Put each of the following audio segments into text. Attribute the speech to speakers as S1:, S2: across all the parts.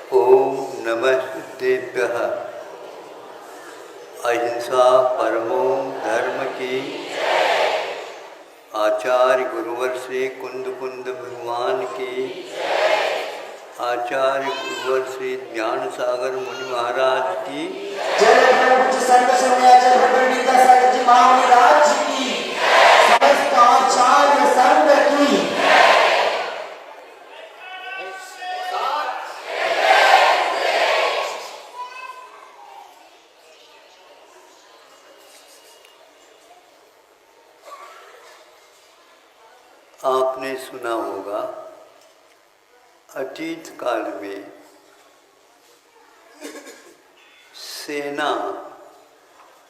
S1: ओम नमस्तेभ्यः। अहिंसा परमो धर्म की। आचार्य गुरुवर श्री कुंद कुंद भगवान की। आचार्य गुरुवर श्री ज्ञान सागर मुनि महाराज की।
S2: आचार्य संघ की।
S1: आपने सुना होगा अतीत काल में सेना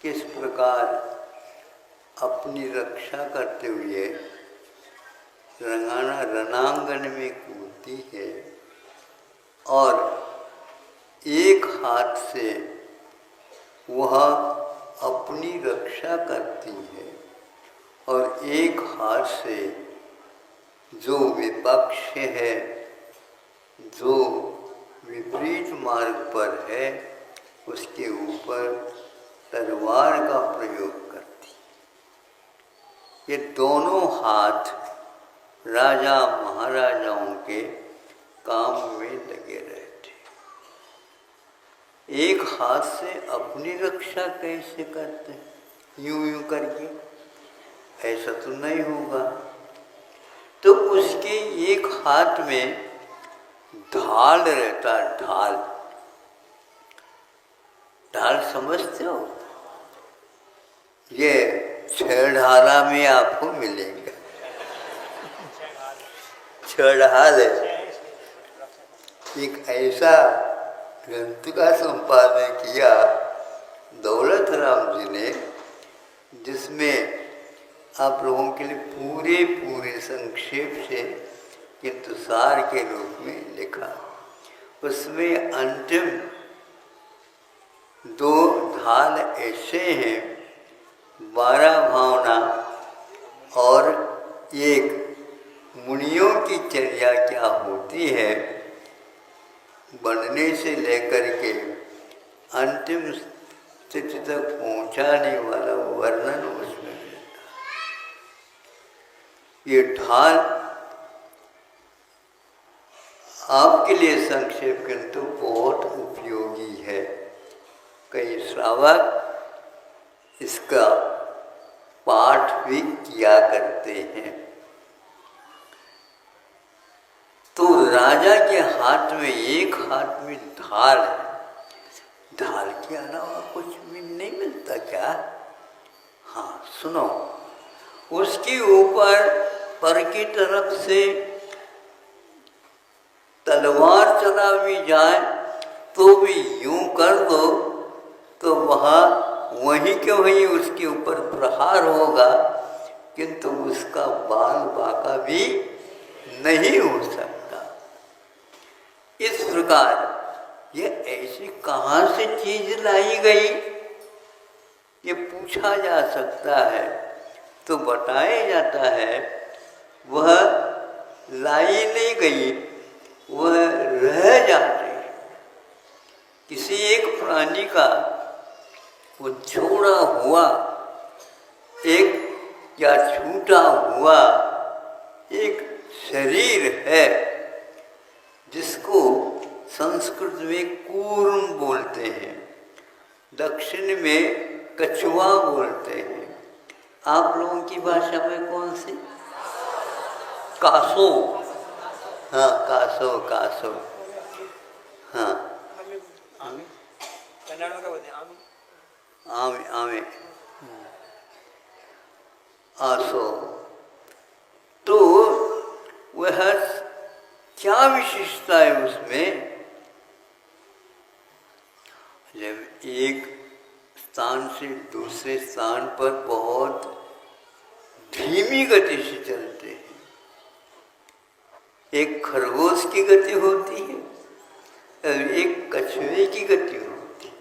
S1: किस प्रकार अपनी रक्षा करते हुए रणांगन में कूदती है और एक हाथ से वह अपनी रक्षा करती है और एक हाथ से जो विपक्ष है, जो विपरीत मार्ग पर है, उसके ऊपर तलवार का प्रयोग करती। ये दोनों हाथ राजा महाराजाओं के काम में लगे रहते। एक हाथ से अपनी रक्षा कैसे करते? यूं यूं करके ऐसा तो नहीं होगा। तो उसके एक हाथ में ढाल रहता। ढाल ढाल समझते हो? ये छेड़हाला में आपको मिलेंगे। छेड़हाल एक ऐसा ग्रंथ का संपादन किया दौलत राम जी ने, जिसमें आप लोगों के लिए पूरे संक्षेप से किंतु सार के रूप में लिखा। उसमें अंतिम दो ढाल ऐसे हैं, 12 भावना और एक मुनियों की चर्या क्या होती है, बनने से लेकर के अंतिम स्थिति तक पहुंचाने वाला वर्णन उसमें। ये ढाल आपके लिए संक्षेप किंतु बहुत उपयोगी है। कई श्रावक इसका पाठ भी किया करते हैं। तो राजा के हाथ में, एक हाथ में ढाल है। ढाल के अलावा कुछ भी नहीं मिलता क्या? हाँ सुनो, उसके ऊपर पर की तरफ से तलवार चला भी जाए तो भी यूं कर दो तो वहीं के वहीं उसके ऊपर प्रहार होगा, किंतु उसका बाल बाका भी नहीं हो सकता। इस प्रकार ये ऐसी कहाँ से चीज लाई गई, ये पूछा जा सकता है। तो बताया जाता है वह लाई नहीं गई, वह रह जाती। किसी एक प्राणी का वो छोड़ा हुआ एक या छूटा हुआ एक शरीर है, जिसको संस्कृत में कूर्म बोलते हैं, दक्षिण में कछुआ बोलते हैं। आप लोगों की भाषा में कौन सी? कासो। हाँ कासो, कासो। हाँ कन्नड़ में क्या बोलते हैं? आमे, आमे, आसो। तो वह क्या विशेषता है उसमें? जब एक स्थान से दूसरे स्थान पर बहुत धीमी गति से चलते हैं, एक खरगोश की गति होती है और एक कछुए की गति होती है।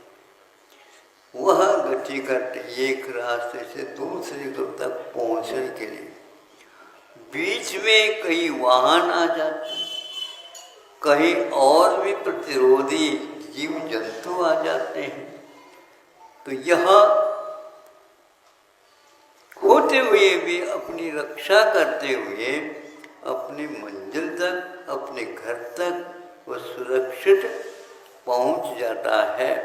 S1: वह गति करते एक रास्ते से दूसरे तक पहुंचने के लिए बीच में कई वाहन आ जाते हैं, कहीं और भी प्रतिरोधी जीव जंतु आ जाते हैं, तो यहाँ होते हुए भी अपनी रक्षा करते हुए अपनी मंजिल तक, अपने घर तक वो सुरक्षित पहुंच जाता है।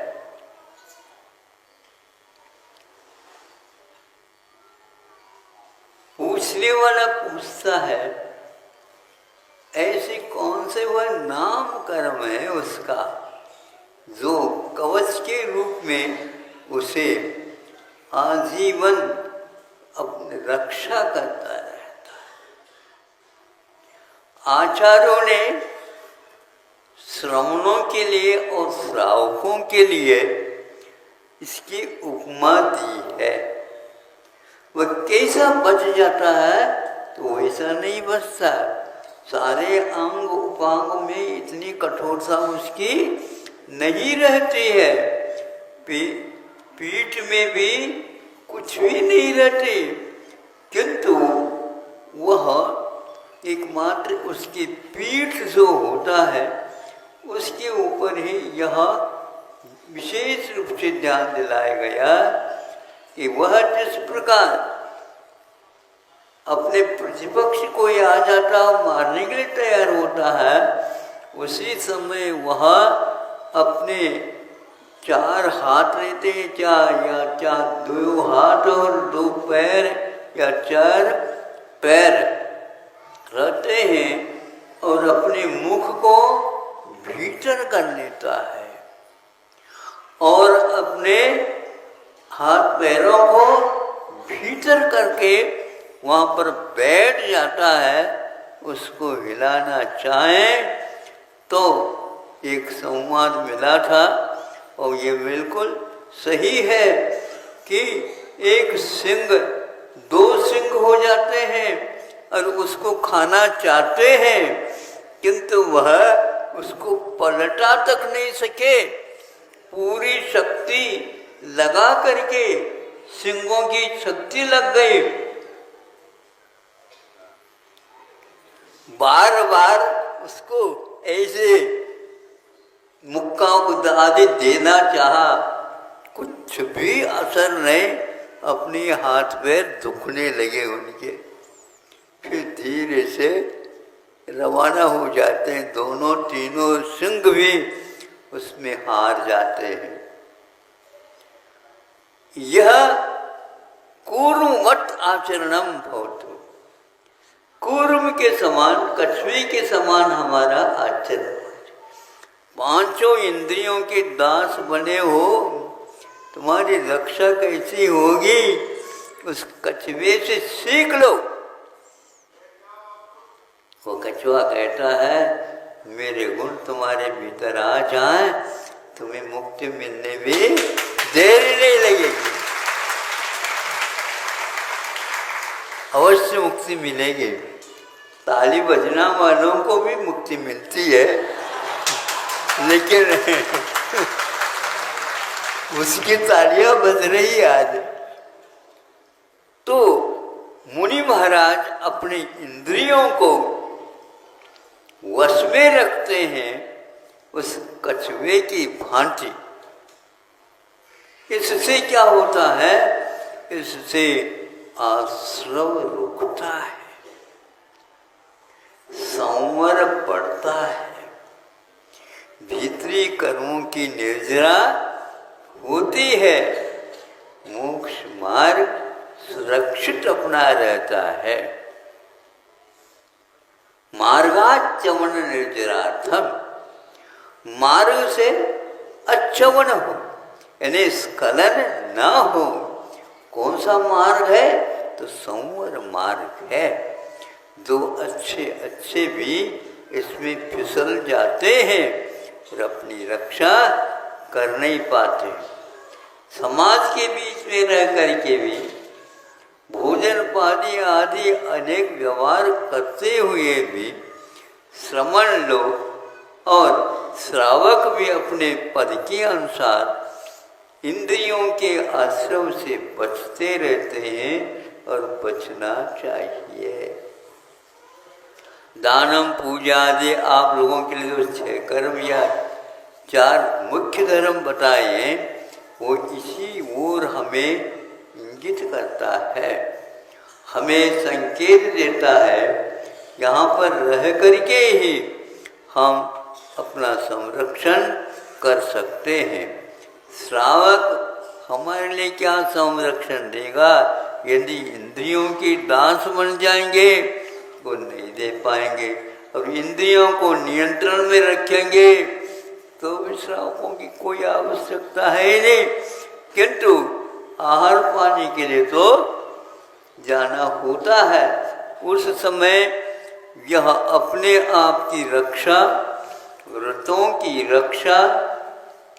S1: पूछने वाला पूछता है, ऐसी कौन से वह नाम कर्म है उसका जो कवच के रूप में उसे आजीवन अपनी रक्षा करता रहता है। आचार्यों ने श्रवणों के लिए और श्रावकों के लिए इसकी उपमा दी है। वह कैसा बच जाता है तो वैसा नहीं बचता। सारे अंग उपांग में इतनी कठोरता उसकी नहीं रहती है। पीठ में भी कुछ भी नहीं रहती, किंतु वह एकमात्र उसकी पीठ जो होता है उसके ऊपर ही यह विशेष रूप से ध्यान दिलाया गया कि वह जिस प्रकार अपने प्रतिपक्ष को आ जाता मारने के लिए तैयार होता है, उसी समय वह अपने 4 हाथ रहते हैं, या 2 हाथ और 2 पैर या 4 पैर रहते हैं और अपने मुख को भीतर कर लेता है और अपने हाथ पैरों को भीतर करके वहाँ पर बैठ जाता है। उसको हिलाना चाहे तो एक संवाद मिला था और ये बिल्कुल सही है कि एक सिंह 2 सिंह हो जाते हैं और उसको खाना चाहते हैं, किंतु वह उसको पलटा तक नहीं सके। पूरी शक्ति लगा करके सिंहों की शक्ति लग गई, बार बार उसको ऐसे मुक्का को आदि देना चाहा, कुछ भी असर नहीं। अपने हाथ पैर दुखने लगे उनके, फिर धीरे से रवाना हो जाते हैं। दोनों तीनों सिंह भी उसमें हार जाते हैं। यह कूर्मवत् आचरणम भवतु, कूर्म के समान, कछुए के समान हमारा आचरण। 5 इंद्रियों के दास बने हो, तुम्हारी रक्षा कैसी होगी उस कछुए से सीख लो। वो कछुआ कहता है, मेरे गुण तुम्हारे भीतर आ जाए, तुम्हें मुक्ति मिलने में देरी नहीं लगेगी, अवश्य मुक्ति मिलेगी। ताली बजना वालों को भी मुक्ति मिलती है, लेकिन उसकी तालियां बज रही आज। तो मुनि महाराज अपनी इंद्रियों को वश में रखते हैं उस कछुए की भांति। इससे क्या होता है? इससे आश्रव रुकता है, संवर पड़ता है, भीतरी कर्मों की निर्जरा होती है, मोक्ष मार्ग सुरक्षित अपना रहता है। मार्गाच्चवन निर्जरार्थम, मार्ग से अच्छवन हो, यानी स्खलन न हो। कौन सा मार्ग है? तो संवर मार्ग है। जो अच्छे अच्छे भी इसमें फिसल जाते हैं और अपनी रक्षा कर नहीं पाते। समाज के बीच में रह करके भी भोजन पानी आदि अनेक व्यवहार करते हुए भी श्रमण लोग और श्रावक भी अपने पद के अनुसार इंद्रियों के आश्रव से बचते रहते हैं और बचना चाहिए। दानम पूजा आदि आप लोगों के लिए जो 6 कर्म या 4 मुख्य धर्म बताए हैं वो इसी ओर हमें इंगित करता है, हमें संकेत देता है। यहाँ पर रह करके ही हम अपना संरक्षण कर सकते हैं। श्रावक हमारे लिए क्या संरक्षण देगा? यदि इंद्रियों की दास बन जाएंगे वो नहीं दे पाएंगे। अब इंद्रियों को नियंत्रण में रखेंगे तो भी श्रावकों की कोई आवश्यकता है ही नहीं, किंतु आहार पानी के लिए तो जाना होता है। उस समय यह अपने आप की रक्षा, व्रतों की रक्षा,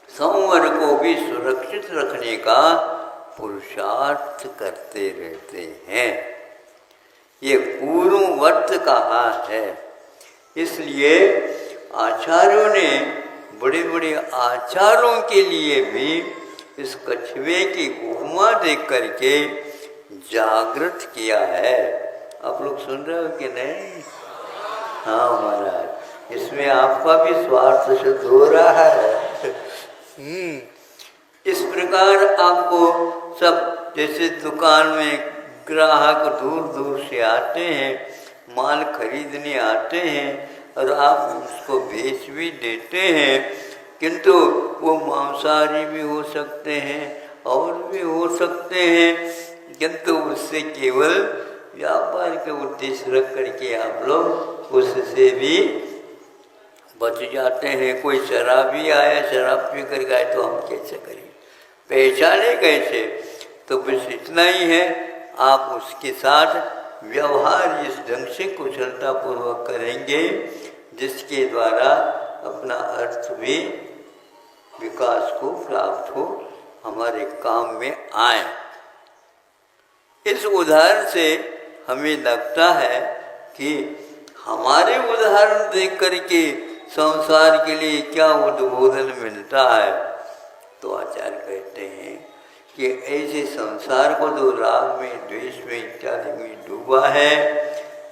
S1: संवर को भी सुरक्षित रखने का पुरुषार्थ करते रहते हैं। ये पूर्ववर्त कहा है। इसलिए आचार्यों ने, बड़े बड़े आचार्यों के लिए भी इस कछुए की उपमा देख करके जागृत किया है। आप लोग सुन रहे हो कि नहीं? हाँ महाराज, इसमें आपका भी स्वार्थ सिद्ध हो रहा है। इस प्रकार आपको सब, जैसे दुकान में ग्राहक दूर दूर से आते हैं, माल खरीदने आते हैं और आप उसको बेच भी देते हैं, किंतु वो मांसाहारी भी हो सकते हैं और भी हो सकते हैं, किंतु उससे केवल व्यापार के उद्देश्य रख करके आप लोग उससे भी बच जाते हैं। कोई शराबी आया, शराब पी कर गए तो हम कैसे करें, पहचाने कैसे? तो बस इतना ही है, आप उसके साथ व्यवहार इस ढंग से कुशलतापूर्वक करेंगे जिसके द्वारा अपना अर्थ भी विकास को प्राप्त हो, हमारे काम में आए। इस उदाहरण से हमें लगता है कि हमारे उदाहरण देख करके संसार के लिए क्या उद्बोधन मिलता है। तो आचार्य कहते हैं कि ऐसे संसार को जो राग में, द्वेष में, इत्यादि में डूबा है,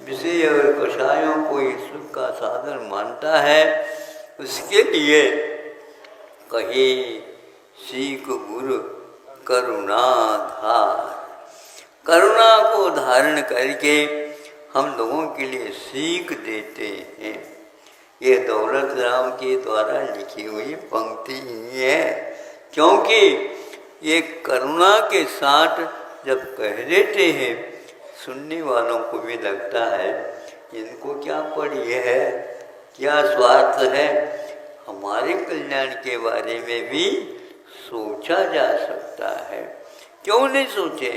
S1: विषय और कषायों को ये सुख का साधन मानता है, उसके लिए कहे सीख गुरु करुणाधार। करुणा को धारण करके हम लोगों के लिए सीख देते हैं। ये दौलत राम के द्वारा लिखी हुई पंक्ति ही है, क्योंकि ये करुणा के साथ जब कह देते हैं, सुनने वालों को भी लगता है इनको क्या पड़ी है, क्या स्वार्थ है। हमारे कल्याण के बारे में भी सोचा जा सकता है, क्यों नहीं सोचे?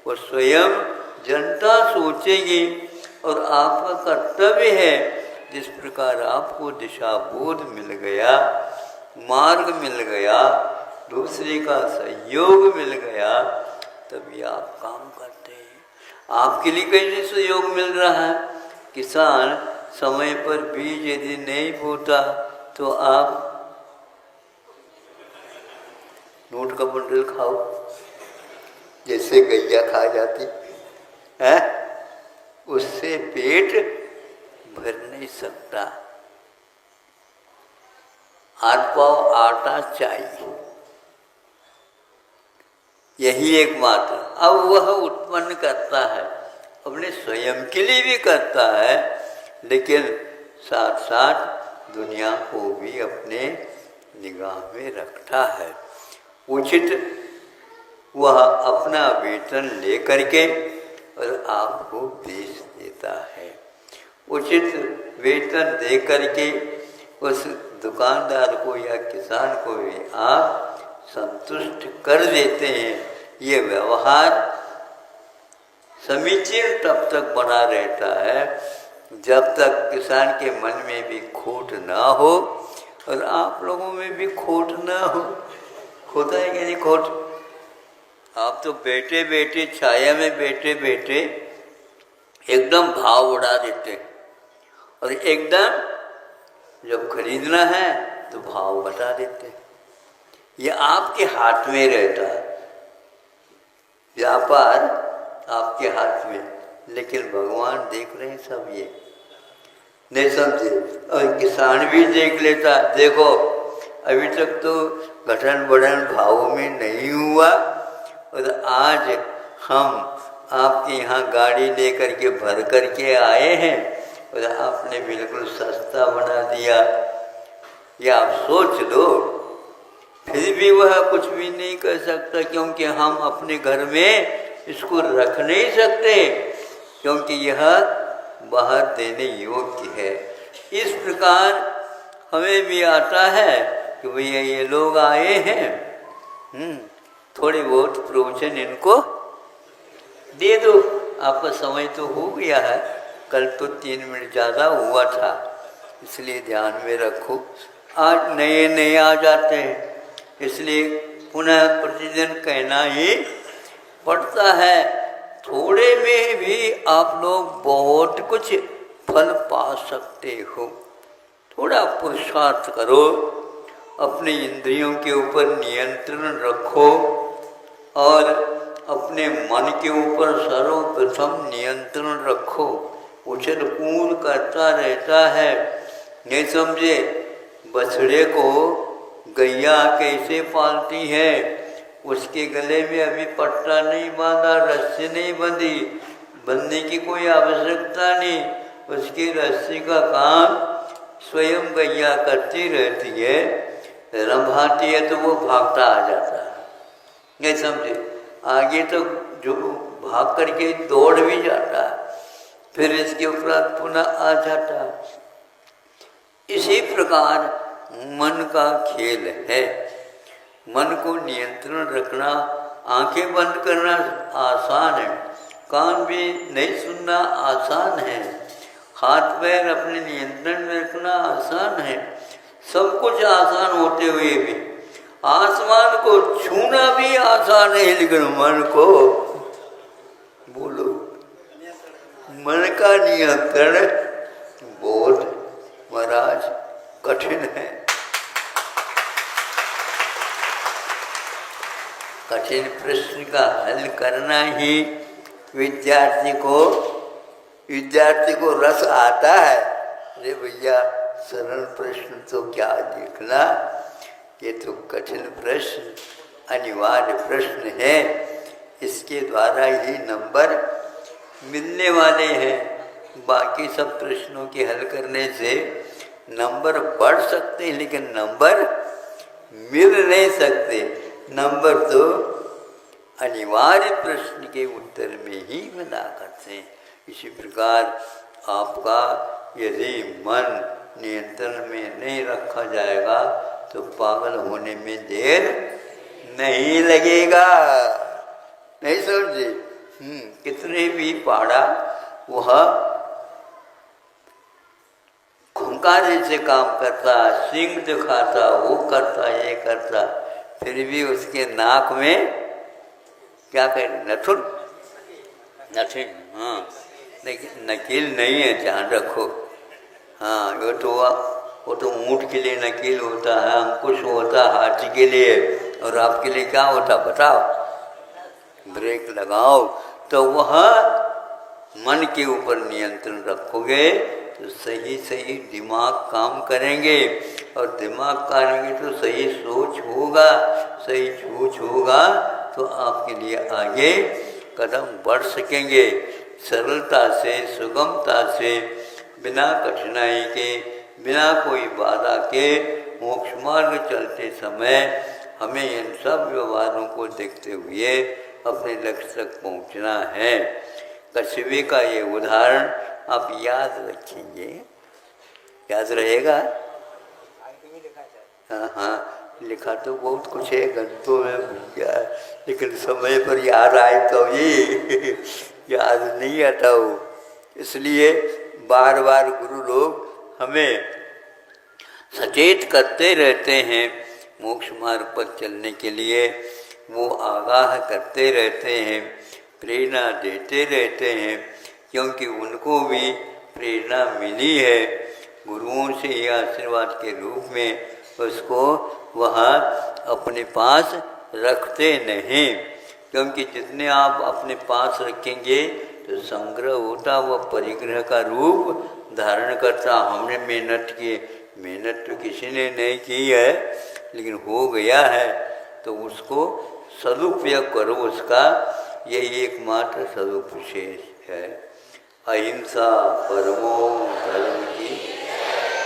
S1: वो स्वयं जनता सोचेगी और आपका कर्तव्य है, जिस प्रकार आपको दिशा बोध मिल गया, मार्ग मिल गया, दूसरे का सहयोग मिल गया, तभी आप काम करते हैं। आपके लिए कैसे सहयोग मिल रहा है? किसान समय पर बीज यदि नहीं बोता तो आप नोट का बंडल खाओ, जैसे गैया खा जाती है, उससे पेट भर नहीं सकता। हाथ पाव आटा चाहिए, यही एकमात्र। अब वह उत्पन्न करता है, अपने स्वयं के लिए भी करता है, लेकिन साथ साथ दुनिया को भी अपने निगाह में रखता है। उचित वह अपना वेतन लेकर के और आपको बेच देता है। उचित वेतन दे करके उस दुकानदार को या किसान को भी आप संतुष्ट कर देते हैं। ये व्यवहार समीचीन तब तक बना रहता है जब तक किसान के मन में भी खोट ना हो और आप लोगों में भी खोट ना हो। होता है कि नहीं खोट? आप तो बैठे बैठे, छाया में बैठे बैठे एकदम भाव उड़ा देते हैं, और एकदम जब खरीदना है तो भाव घटा देते हैं। ये आपके हाथ में रहता है, व्यापार आपके हाथ में, लेकिन भगवान देख रहे हैं सब। ये नहीं समझे। और किसान भी देख लेता, देखो अभी तक तो घटन बढ़न भाव में नहीं हुआ और आज हम आपके यहाँ गाड़ी लेकर के भर करके आए हैं और आपने बिल्कुल सस्ता बना दिया। या आप सोच लो, फिर भी वह कुछ भी नहीं कर सकता, क्योंकि हम अपने घर में इसको रख नहीं सकते, क्योंकि यह बाहर देने योग्य है। इस प्रकार हमें भी आता है कि भैया ये लोग आए हैं, थोड़ी बहुत प्रवचन इनको दे दो। आपका समय तो हो गया है, कल तो 3 मिनट ज़्यादा हुआ था, इसलिए ध्यान में रखो। आज नए नए आ जाते हैं, इसलिए पुनः प्रतिदिन कहना ही पड़ता है। थोड़े में भी आप लोग बहुत कुछ फल पा सकते हो। थोड़ा पुरुषार्थ करो, अपने इंद्रियों के ऊपर नियंत्रण रखो और अपने मन के ऊपर सर्वप्रथम नियंत्रण रखो। उछल कूद करता रहता है, नहीं समझे। बछड़े को गैया कैसे पालती है, उसके गले में अभी पट्टा नहीं बांधा, रस्सी नहीं बंधी, बंधने की कोई आवश्यकता नहीं। उसकी रस्सी का काम स्वयं गैया करती रहती है, रंभाती है तो वो भागता आ जाता है, नहीं समझे। आगे तो जो भाग करके दौड़ भी जाता है, फिर इसके उपरांत पुनः आ जाता है। इसी प्रकार मन का खेल है। मन को नियंत्रण रखना, आंखें बंद करना आसान है, कान भी नहीं सुनना आसान है, हाथ पैर अपने नियंत्रण में रखना आसान है। सब कुछ आसान होते हुए भी आसमान को छूना भी आसान है, लेकिन मन को बोलो, मन का नियंत्रण बहुत महाराज कठिन है। कठिन प्रश्न का हल करना ही विद्यार्थी को रस आता है। अरे भैया सरल प्रश्न तो क्या देखना, ये तो कठिन प्रश्न, अनिवार्य प्रश्न है, इसके द्वारा ही नंबर मिलने वाले हैं। बाकी सब प्रश्नों के हल करने से नंबर बढ़ सकते हैं, लेकिन नंबर मिल नहीं सकते। नंबर तो अनिवार्य प्रश्न के उत्तर में ही मिला करते हैं। इसी प्रकार आपका यदि मन नियंत्रण में नहीं रखा जाएगा तो पागल होने में देर नहीं लगेगा, नहीं समझे। कितने भी पाड़ा वह खुंखारे से काम करता, सिंह दिखाता, वो करता, ये करता, फिर भी उसके नाक में क्या कहें, नथुन, हाँ, लेकिन नकील नहीं है, ध्यान रखो। हाँ, वो तो ऊँट के लिए नकील होता है, अंकुश होता है हाथी के लिए, और आपके लिए क्या होता बताओ, ब्रेक लगाओ। तो वह मन के ऊपर नियंत्रण रखोगे तो सही सही दिमाग काम करेंगे, और दिमाग करेंगे तो सही सोच होगा, सही सोच होगा तो आपके लिए आगे कदम बढ़ सकेंगे। सरलता से, सुगमता से, बिना कठिनाई के, बिना कोई बाधा के मोक्ष मार्ग चलते समय हमें इन सब व्यवहारों को देखते हुए अपने लक्ष्य तक पहुंचना है। कछुए का ये उदाहरण आप याद रखेंगे, याद रहेगा। हाँ, लिखा तो बहुत कुछ है घंटों में भैया, लेकिन समय पर याद आए तो ये याद नहीं आता हो। इसलिए बार बार गुरु लोग हमें सचेत करते रहते हैं, मोक्ष मार्ग पर चलने के लिए वो आगाह करते रहते हैं, प्रेरणा देते रहते हैं, क्योंकि उनको भी प्रेरणा मिली है गुरुओं से ही आशीर्वाद के रूप में। उसको वहाँ अपने पास रखते नहीं, क्योंकि जितने आप अपने पास रखेंगे तो संग्रह होता, वह परिग्रह का रूप धारण करता। हमने मेहनत की, मेहनत तो किसी ने नहीं की है, लेकिन हो गया है तो उसको सदुपयोग करो उसका, यही एकमात्र सदुपदेश है। अहिंसा परमो धर्म की।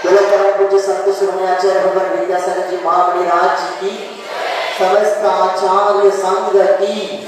S2: बोलो परम पूज्य संत शिरोमणि आचार्य भगवान विद्यासागर जी महामणि राज जी की, समस्त आचार्य संघ की।